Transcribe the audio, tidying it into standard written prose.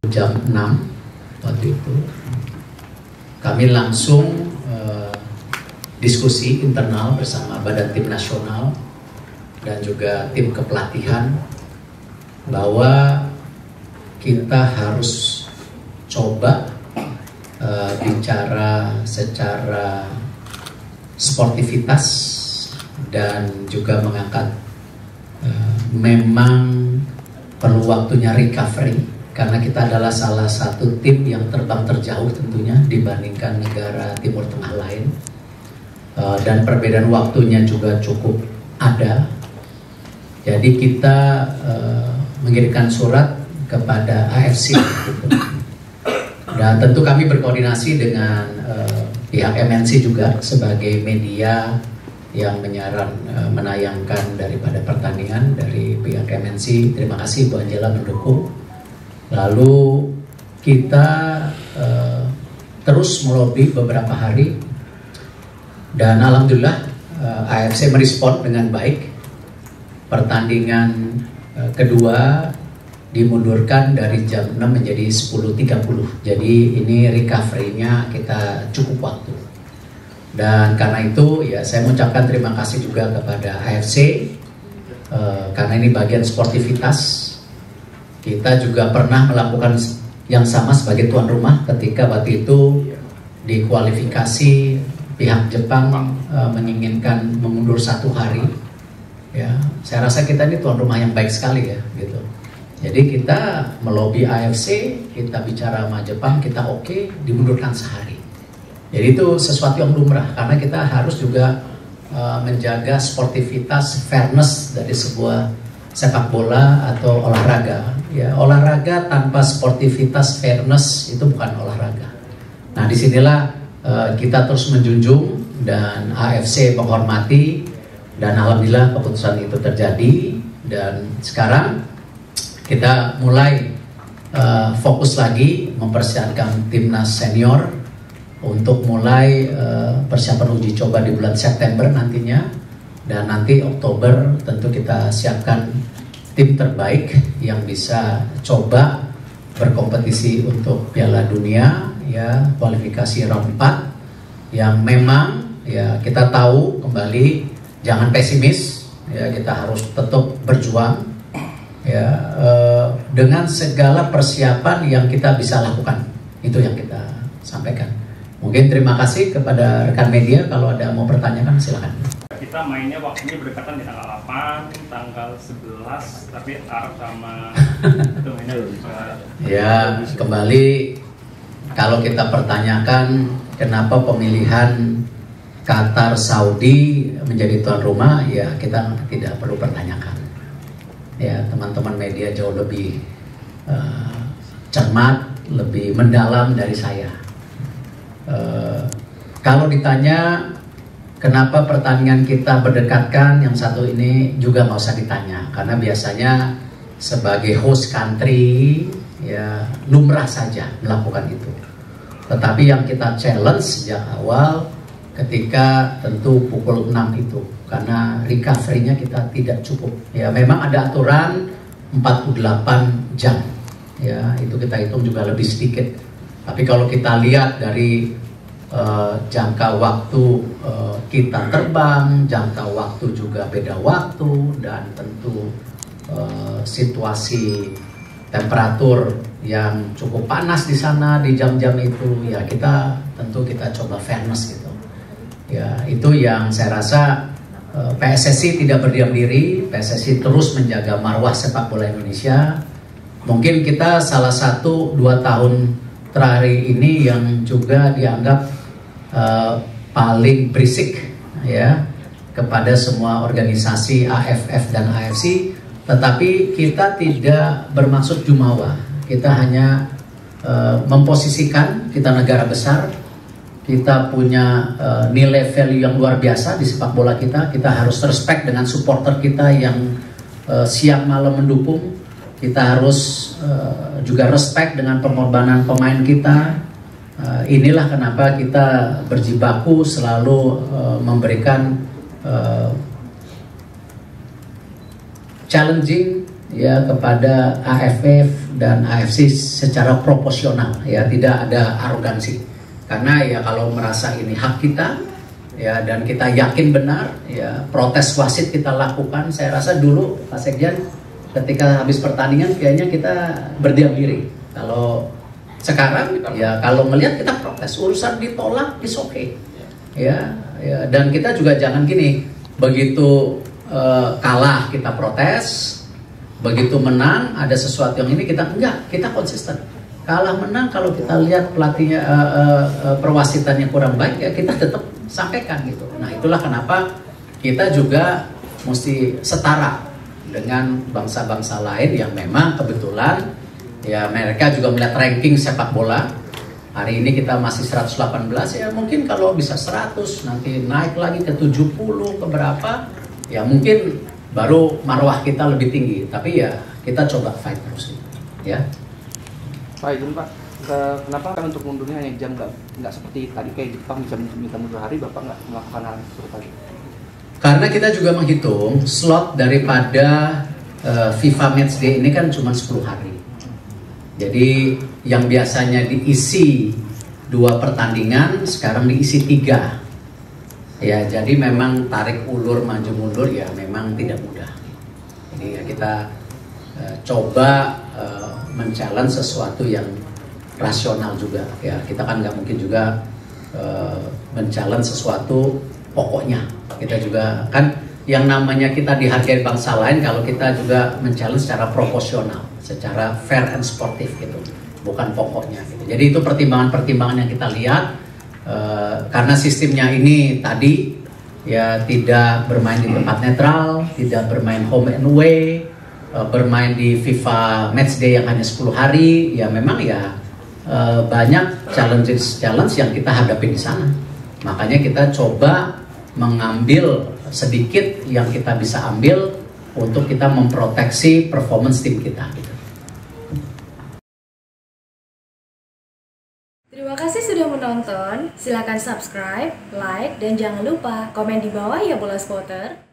jam 6 waktu itu kami langsung diskusi internal bersama Badan Tim Nasional dan juga tim kepelatihan bahwa kita harus coba bicara secara sportivitas dan juga mengangkat memang perlu waktunya recovery karena kita adalah salah satu tim yang terbang terjauh tentunya dibandingkan negara Timur Tengah lain, dan perbedaan waktunya juga cukup ada. Jadi kita mengirimkan surat kepada AFC gitu. Dan tentu kami berkoordinasi dengan pihak MNC juga sebagai media yang menayangkan daripada pertandingan dari pihak MNC. Terima kasih Bu Angela mendukung. Lalu kita terus melobi beberapa hari dan alhamdulillah AFC merespon dengan baik. Pertandingan kedua dimundurkan dari jam 6 menjadi 10.30. Jadi ini recovery-nya kita cukup waktu. Dan karena itu ya saya mengucapkan terima kasih juga kepada AFC karena ini bagian sportivitas. Kita juga pernah melakukan yang sama sebagai tuan rumah ketika waktu itu di kualifikasi pihak Jepang menginginkan mengundur 1 hari. Ya, saya rasa kita ini tuan rumah yang baik sekali ya gitu. Jadi kita melobi AFC, kita bicara sama Jepang, kita oke, dimundurkan sehari. Jadi itu sesuatu yang lumrah karena kita harus juga menjaga sportivitas, fairness dari sebuah sepak bola atau olahraga. Ya, olahraga tanpa sportivitas, fairness itu bukan olahraga. Nah, disinilah kita terus menjunjung dan AFC menghormati dan alhamdulillah keputusan itu terjadi dan sekarang kita mulai fokus lagi mempersiapkan timnas senior untuk mulai persiapan uji coba di bulan September nantinya, dan nanti Oktober tentu kita siapkan tim terbaik yang bisa coba berkompetisi untuk Piala Dunia ya, kualifikasi round 4 yang memang ya kita tahu kembali jangan pesimis ya, kita harus tetap berjuang ya, dengan segala persiapan yang kita bisa lakukan. Itu yang kita sampaikan. Mungkin terima kasih kepada rekan media, kalau ada mau pertanyakan silakan. Kita mainnya waktunya berdekatan di tanggal 8, tanggal 11, tapi Arab sama itu mainnya ya, kembali kalau kita pertanyakan kenapa pemilihan Qatar Saudi menjadi tuan rumah, ya kita tidak perlu pertanyakan. Ya, teman-teman media jauh lebih cermat, lebih mendalam dari saya. Kalau ditanya kenapa pertandingan kita berdekatkan, yang satu ini juga nggak usah ditanya, karena biasanya sebagai host country ya lumrah saja melakukan itu. Tetapi yang kita challenge sejak awal ketika tentu pukul 6 itu, karena recovery-nya kita tidak cukup. Ya memang ada aturan 48 jam. Ya, itu kita hitung juga lebih sedikit. Tapi kalau kita lihat dari jangka waktu kita terbang, jangka waktu juga beda waktu, dan tentu situasi temperatur yang cukup panas di sana di jam-jam itu, ya kita tentu kita coba fairness gitu. Ya, itu yang saya rasa PSSI tidak berdiam diri, PSSI terus menjaga marwah sepak bola Indonesia. Mungkin kita salah satu 2 tahun terakhir ini yang juga dianggap paling berisik ya kepada semua organisasi AFF dan AFC, tetapi kita tidak bermaksud jumawa. Kita hanya memposisikan kita negara besar, kita punya nilai value yang luar biasa di sepak bola kita. Kita harus respect dengan supporter kita yang siang malam mendukung. Kita harus juga respect dengan pengorbanan pemain kita. Inilah kenapa kita berjibaku selalu memberikan challenging ya kepada AFF dan AFC secara proporsional, ya tidak ada arogansi. Karena ya kalau merasa ini hak kita, ya dan kita yakin benar, ya protes wasit kita lakukan. Saya rasa dulu Pak Sekjen ketika habis pertandingan kayaknya kita berdiam diri. Kalau sekarang ya kalau melihat kita protes, urusan ditolak is okay. Ya, dan kita juga jangan gini, begitu kalah kita protes, begitu menang ada sesuatu yang ini kita enggak, kita konsisten. Kalah menang kalau kita lihat pelatihnya perwasitannya kurang baik ya kita tetap sampaikan gitu. Nah itulah kenapa kita juga mesti setara dengan bangsa-bangsa lain yang memang kebetulan ya mereka juga melihat ranking sepak bola. Hari ini kita masih 118, ya mungkin kalau bisa 100 nanti naik lagi ke 70 ke berapa, ya mungkin baru marwah kita lebih tinggi. Tapi ya kita coba fight terus ya. Pak izin Pak, kenapa kan untuk mundurnya hanya jam, nggak seperti tadi kayak Jepang bisa minta mundur hari, Bapak nggak melakukan hal seperti tadi? Karena kita juga menghitung slot daripada FIFA Matchday ini kan cuma 10 hari. Jadi yang biasanya diisi 2 pertandingan sekarang diisi 3. Ya, jadi memang tarik ulur maju mundur ya memang tidak mudah. Ini ya kita coba men-challenge sesuatu yang rasional juga. Ya, kita kan nggak mungkin juga men-challenge sesuatu pokoknya. Kita juga kan yang namanya kita dihargai bangsa lain kalau kita juga men-challenge secara proporsional, secara fair and sportif gitu, bukan pokoknya gitu. Jadi itu pertimbangan-pertimbangan yang kita lihat karena sistemnya ini tadi ya tidak bermain di tempat netral, tidak bermain home and away, bermain di FIFA Matchday yang hanya 10 hari, ya memang ya banyak challenge yang kita hadapi di sana. Makanya kita coba mengambil sedikit yang kita bisa ambil untuk kita memproteksi performance tim kita. Terima kasih sudah menonton. Silakan subscribe, like, dan jangan lupa komen di bawah ya Bola Spotter.